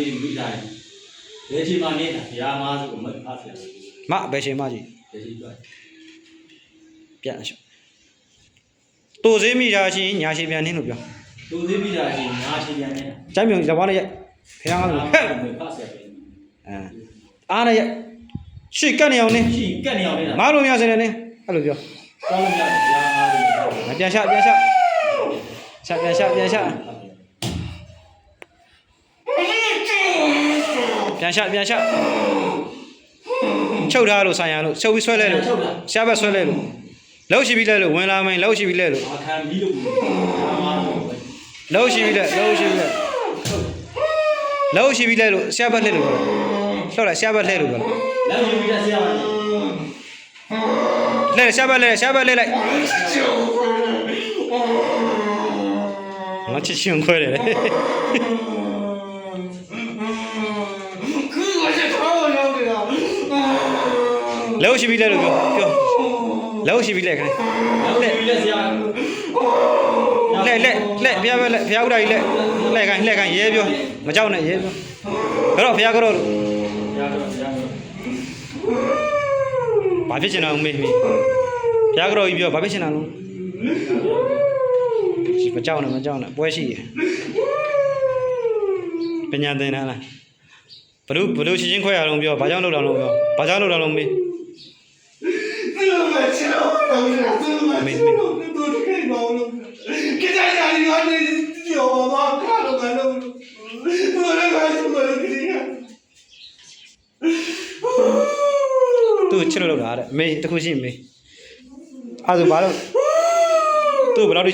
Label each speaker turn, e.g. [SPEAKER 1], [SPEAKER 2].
[SPEAKER 1] လေးမိတိုင်းဘယ်ချိန်မှနေတာဘုရားမားဆိုမဖတ်ဆရာ
[SPEAKER 2] မဘယ်ချိန်မှကြီး
[SPEAKER 1] ဘယ်ချိန်ပြ
[SPEAKER 2] ပြန်ရှောတူသေးမိတာရှိညာရှိပြန်နေလို့ပြော
[SPEAKER 1] တူသေးမိတာရှိညာရှိပြန်နေတာ
[SPEAKER 2] ကျမ်းမြုံဇဘာနဲ့ရိုက်ဖះကားလို့ဟဲ့
[SPEAKER 1] ဖတ်ဆရာ
[SPEAKER 2] အားနဲ့ရိုက်ရှေ့ကတ်နေအောင်နေ
[SPEAKER 1] ရှေ့ကတ်နေအောင်နေတာ
[SPEAKER 2] မားလို့မရစနေနေအဲ့လိုပြော
[SPEAKER 1] ကောင်းလို့ရတယ်ဘုရားမားလို့
[SPEAKER 2] ပြန်ရှာပြန်ရှာပြန်ရှာပြန်ရှာချုပ်ထားလို့ဆိုင်ရလို့ချုပ်ပြီးဆွဲလဲလို့ရှားဘက်ဆွဲလဲလို့လောက်ရှိပြီးလဲလို့ဝင်လာမင်းလောက်ရှိပြီးလဲလို့
[SPEAKER 1] အခါမီးလို့
[SPEAKER 2] လောက်ရှိပြီးလဲလောက်ရှိပြီးလဲလောက်ရှိပြီးလဲလို့ရှားဘက်လှည့်လို့ပြောလိုက်ရှားဘက်လှည့်လို့ပြော
[SPEAKER 1] လောက်ရှိပြီးလဲဆရာ
[SPEAKER 2] လှည့်ရှားဘက်လှည့်လိုက်ငါချစ်ရှင်ခွဲတယ်လေလောက်ရှိပြီလဲလို့ပြောလောက်ရှိပြီလဲခဏ
[SPEAKER 1] လက်ဆရာ
[SPEAKER 2] လက်ဘုရားပဲလက်ဘုရားဥဒ္ဒါကြီးလက်ခိုင်းရဲပြောမကြောက်နဲ့ရဲပြောကတော့ဘုရားကတော့လို့ဘာဖြစ်ချင်တာမေးဘုရားကတော့ကြီးပြောဘာဖြစ်ချင်တာလို့မကြောက်နဲ့ပွဲရှိရပညာသင်တာလားဘလို့ရှင်းချင်းခွဲရအောင်ပြောဘာကြောင့်လောက်တာလို့ပြောဘာကြောင့်လောက်တာလို့မေးမေသူချစ်လို့လောက်တာတဲ့မေးတခုရှိမေးအဲ့ဒါဘာလို့သူဘယ်လောက်ထိ